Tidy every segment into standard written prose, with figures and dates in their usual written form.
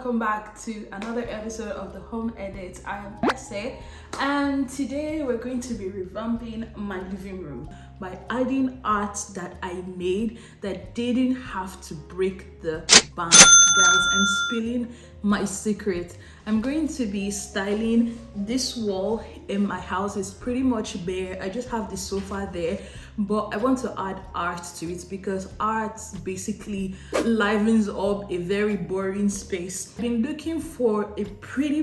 welcome back to another episode of the Home Edit. I am Ese, and today we're going to be revamping my living room by adding art that I made that didn't have to break the bank. Guys, I'm spilling my secret. I'm going to be styling this wall in my house. It's pretty much bare. I just have the sofa there, but I want to add art to it because art basically livens up a very boring space. I've been looking for a pretty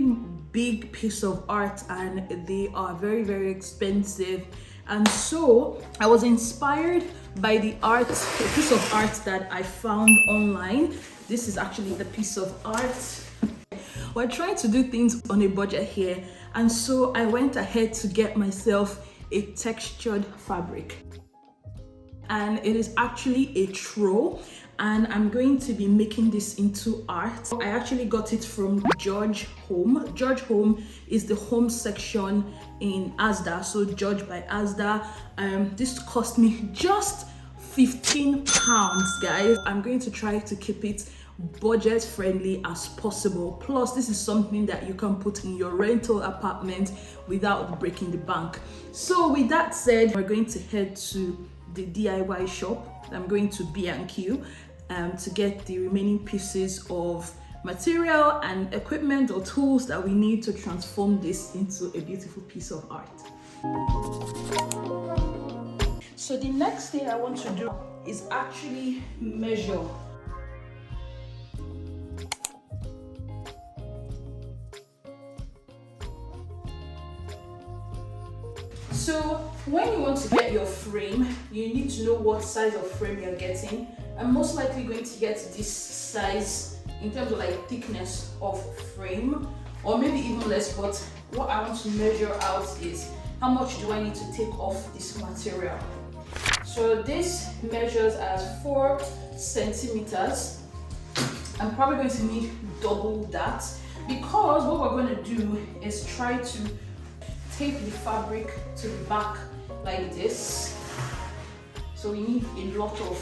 big piece of art and they are very, very expensive. And so I was inspired by a piece of art that I found online. This is actually the piece of art. We're trying to do things on a budget here, and so I went ahead to get myself a textured fabric, and it is actually a throw, and I'm going to be making this into art. I actually got it from George Home. George Home is the home section in Asda, so George by Asda. This cost me just £15, guys. I'm going to try to keep it budget friendly as possible. Plus, this is something that you can put in your rental apartment without breaking the bank. So with that said, we're going to head to the DIY shop. I'm going to B&Q to get the remaining pieces of material and equipment or tools that we need to transform this into a beautiful piece of art. So the next thing I want to do is actually measure. So when you want to get your frame, you need to know what size of frame you're getting. I'm most likely going to get this size in terms of like thickness of frame, or maybe even less, but what I want to measure out is how much do I need to take off this material. So this measures as 4 centimeters. I'm probably going to need double that because what we're going to do is try to tape the fabric to the back like this. So we need a lot of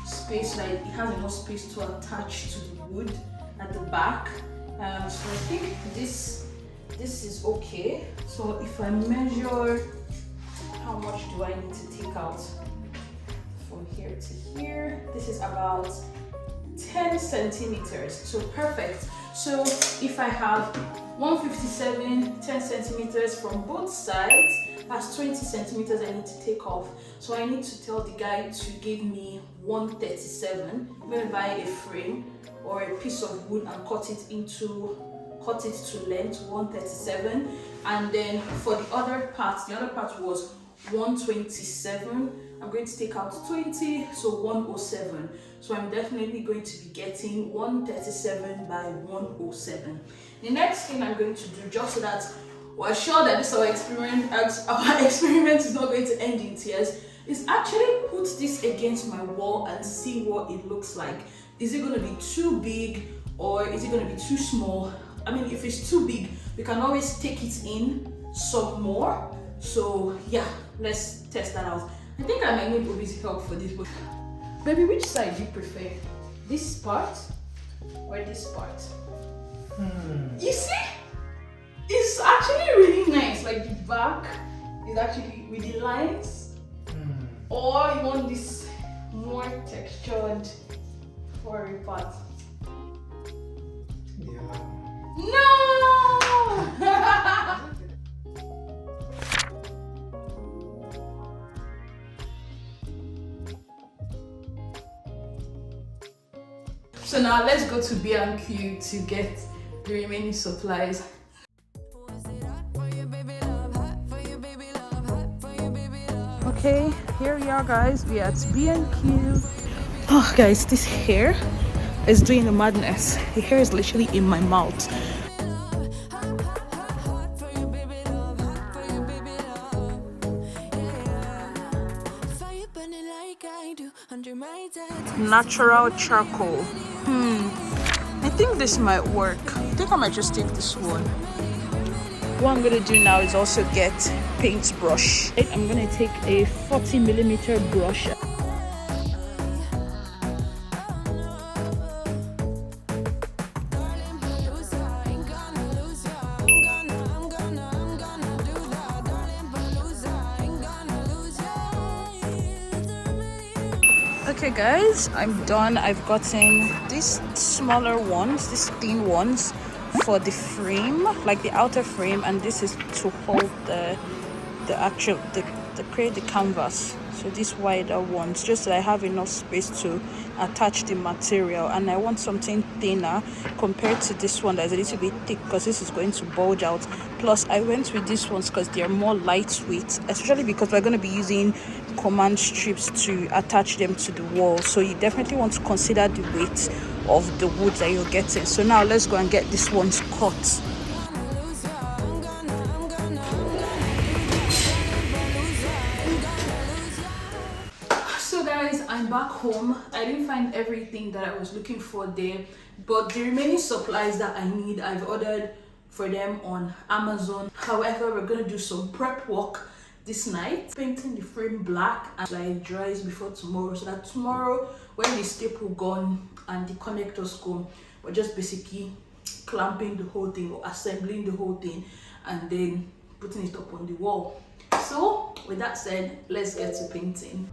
space, like it has enough space to attach to the wood at the back. So I think this is okay. So if I measure, how much do I need to take out from here to here? This is about 10 centimeters. So perfect. So if I have 157, 10 centimeters from both sides, that's 20 centimeters I need to take off. So I need to tell the guy to give me 137. I'm going to buy a frame or a piece of wood and cut it to length, 137. And then for the other part was 127. I'm going to take out 20, so 107. So I'm definitely going to be getting 137 by 107. The next thing I'm going to do, just so that we're sure that our experiment is not going to end in tears, is actually put this against my wall and see what it looks like. Is it going to be too big or is it going to be too small? I mean, if it's too big, we can always take it in some more. So yeah, let's test that out. I think I might need Obi's help for this, but baby, which side do you prefer? This part or this part? You see? It's actually really nice. Like the back is actually with the lines. Or you want this more textured furry part? Yeah. No! So now let's go to B&Q to get the remaining supplies. Okay, here we are, guys. We are at B&Q. Oh, guys, this hair is doing the madness. The hair is literally in my mouth. Natural charcoal. I think this might work. I think I might just take this one. What I'm gonna do now is also get paintbrush. I'm gonna take a 40mm brush. Okay guys, I'm done. I've gotten these smaller ones, these thin ones for the frame, like the outer frame, and this is to hold the create the canvas. So these wider ones, just so I have enough space to attach the material, and I want something thinner compared to this one that's a little bit thick because this is going to bulge out. Plus I went with these ones because they're more lightweight, especially because we're going to be using command strips to attach them to the wall. So you definitely want to consider the weight of the wood that you're getting. So now let's go and get these ones cut. So guys, I'm back home. I didn't find everything that I was looking for there, but the remaining supplies that I need, I've ordered for them on Amazon. However, we're gonna do some prep work this night, painting the frame black and so it dries before tomorrow, so that tomorrow when the staple gun and the connectors come, we're just basically clamping the whole thing or assembling the whole thing and then putting it up on the wall. So with that said, let's get to painting.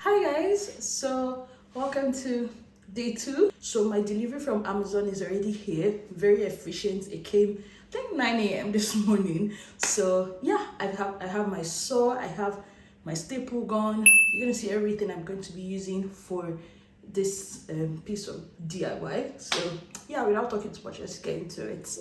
Hi guys, so welcome to day 2. So my delivery from Amazon is already here, very efficient. It came I think 9 a.m. this morning. So yeah, I have my saw, I have my staple gun. You're gonna see everything I'm going to be using for this piece of DIY. So yeah, without talking too much, let's get into it.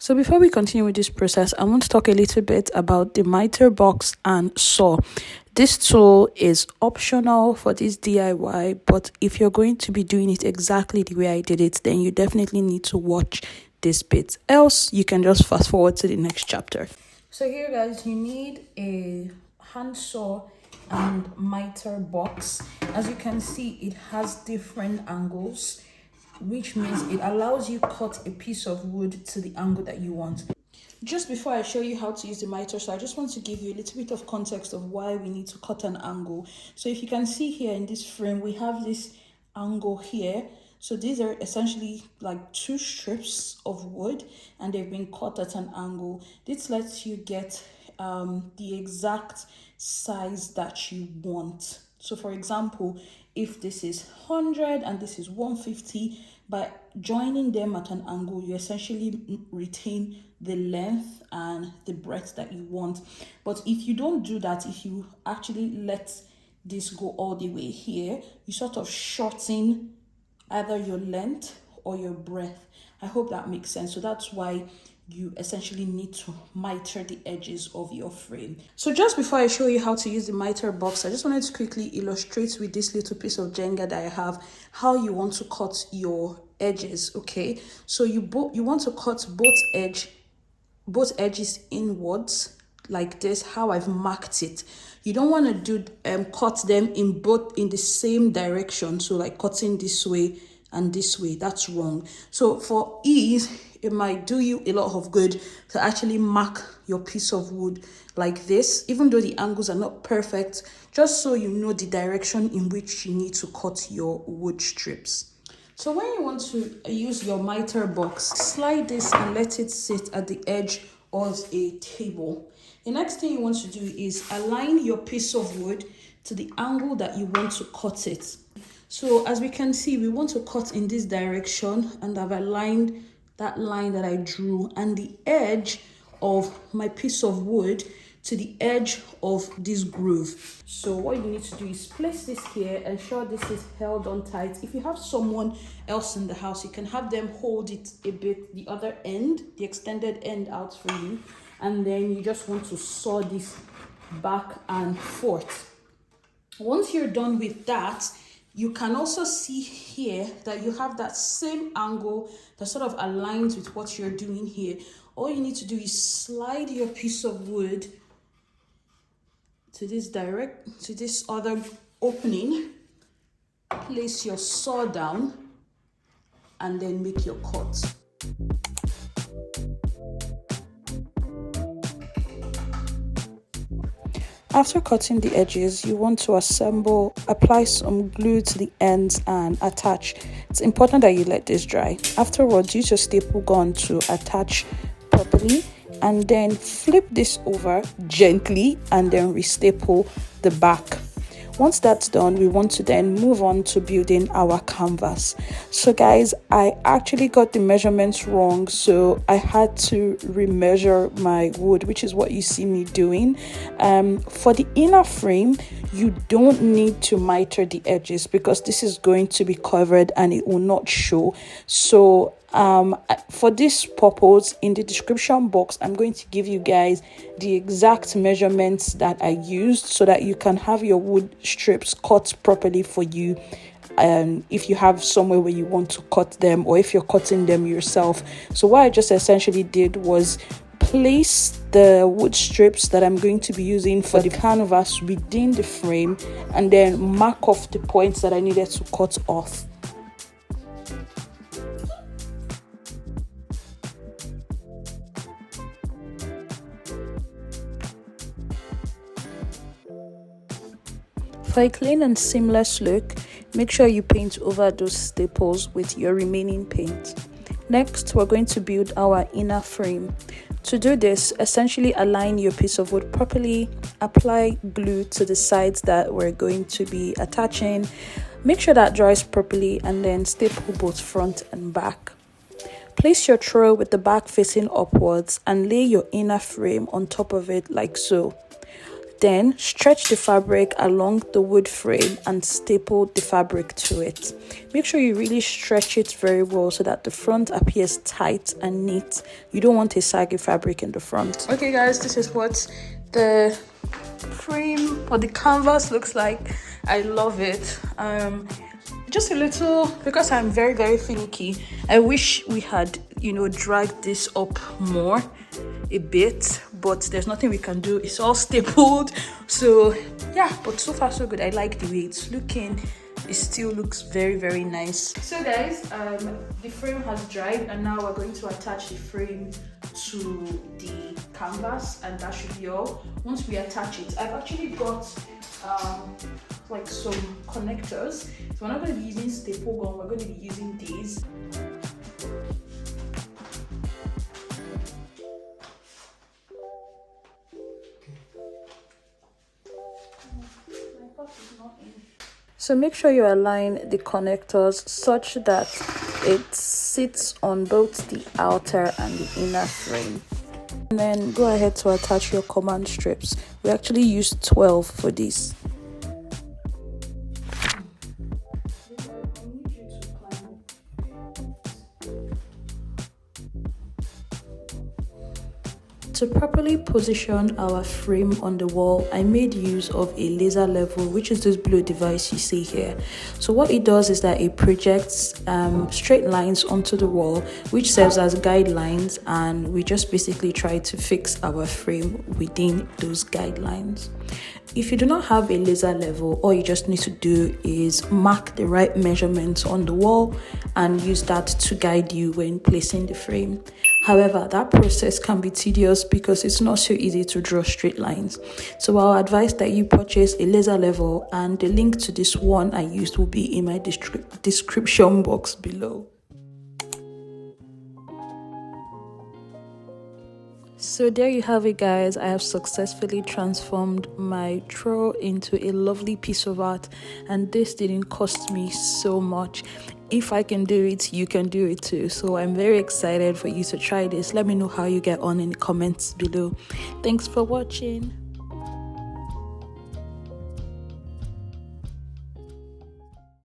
So before we continue with this process, I want to talk a little bit about the mitre box and saw. This tool is optional for this DIY, but if you're going to be doing it exactly the way I did it, then you definitely need to watch this bit. Else, you can just fast forward to the next chapter. So here guys, you need a handsaw and mitre box. As you can see, it has different angles, which means it allows you cut a piece of wood to the angle that you want. Just before I show you how to use the mitre, so I just want to give you a little bit of context of why we need to cut an angle. So if you can see here in this frame, we have this angle here. So these are essentially like 2 strips of wood and they've been cut at an angle. This lets you get the exact size that you want. So for example, if this is 100 and this is 150, by joining them at an angle, you essentially retain the length and the breadth that you want. But if you don't do that, if you actually let this go all the way here, you sort of shorten either your length or your breadth. I hope that makes sense. So that's why you essentially need to mitre the edges of your frame. So just before I show you how to use the mitre box, I just wanted to quickly illustrate with this little piece of Jenga that I have how you want to cut your edges. Okay, so you want to cut both edges inwards like this, how I've marked it. You don't want to do cut them in the same direction, so like cutting this way and this way. That's wrong. So for ease, it might do you a lot of good to actually mark your piece of wood like this, even though the angles are not perfect, just so you know the direction in which you need to cut your wood strips. So when you want to use your mitre box, slide this and let it sit at the edge of a table. The next thing you want to do is align your piece of wood to the angle that you want to cut it. So as we can see, we want to cut in this direction, and I've aligned that line that I drew and the edge of my piece of wood to the edge of this groove. So what you need to do is place this here, ensure this is held on tight. If you have someone else in the house, you can have them hold it a bit, the other end, the extended end out for you, and then you just want to saw this back and forth. Once you're done with that, you can also see here that you have that same angle that sort of aligns with what you're doing here. All you need to do is slide your piece of wood to this other opening place your saw down and then make your cut. After cutting the edges, you want to assemble, apply some glue to the ends and attach. It's important that you let this dry. Afterwards, use your staple gun to attach properly and then flip this over gently and then restaple the back. Once that's done, we want to then move on to building our canvas. So guys, I actually got the measurements wrong, so I had to remeasure my wood, which is what you see me doing. For the inner frame, you don't need to mitre the edges because this is going to be covered and it will not show. So for this purpose, in the description box, I'm going to give you guys the exact measurements that I used so that you can have your wood strips cut properly for you. If you have somewhere where you want to cut them, or if you're cutting them yourself. So what I just essentially did was place the wood strips that I'm going to be using for the canvas within the frame and then mark off the points that I needed to cut off. For a clean and seamless look, make sure you paint over those staples with your remaining paint. Next, we're going to build our inner frame. To do this, essentially align your piece of wood properly, apply glue to the sides that we're going to be attaching, make sure that dries properly, and then staple both front and back. Place your trowel with the back facing upwards and lay your inner frame on top of it like so. Then stretch the fabric along the wood frame and staple the fabric to it. Make sure you really stretch it very well so that the front appears tight and neat. You don't want a saggy fabric in the front. Okay guys, this is what the frame or the canvas looks like. I love it. Just a little, because I'm very finicky, I wish we had, dragged this up more a bit, but there's nothing we can do. It's all stapled. So yeah, but so far so good. I like the way it's looking. It still looks very nice. So guys, the frame has dried and now we're going to attach the frame to the canvas, and that should be all. Once we attach it, I've actually got like some connectors. So we're not going to be using staple gun, we're going to be using these. So make sure you align the connectors such that it sits on both the outer and the inner frame. And then go ahead to attach your command strips. We actually used 12 for this. To properly position our frame on the wall, I made use of a laser level, which is this blue device you see here. So what it does is that it projects straight lines onto the wall, which serves as guidelines, and we just basically try to fix our frame within those guidelines. If you do not have a laser level, all you just need to do is mark the right measurements on the wall and use that to guide you when placing the frame. However, that process can be tedious because it's not so easy to draw straight lines. So I'll advise that you purchase a laser level, and the link to this one I used will be in my description box below. So there you have it guys, I have successfully transformed my trowel into a lovely piece of art, and this didn't cost me so much. If I can do it, you can do it too. So I'm very excited for you to try this. Let me know how you get on in the comments below. Thanks for watching.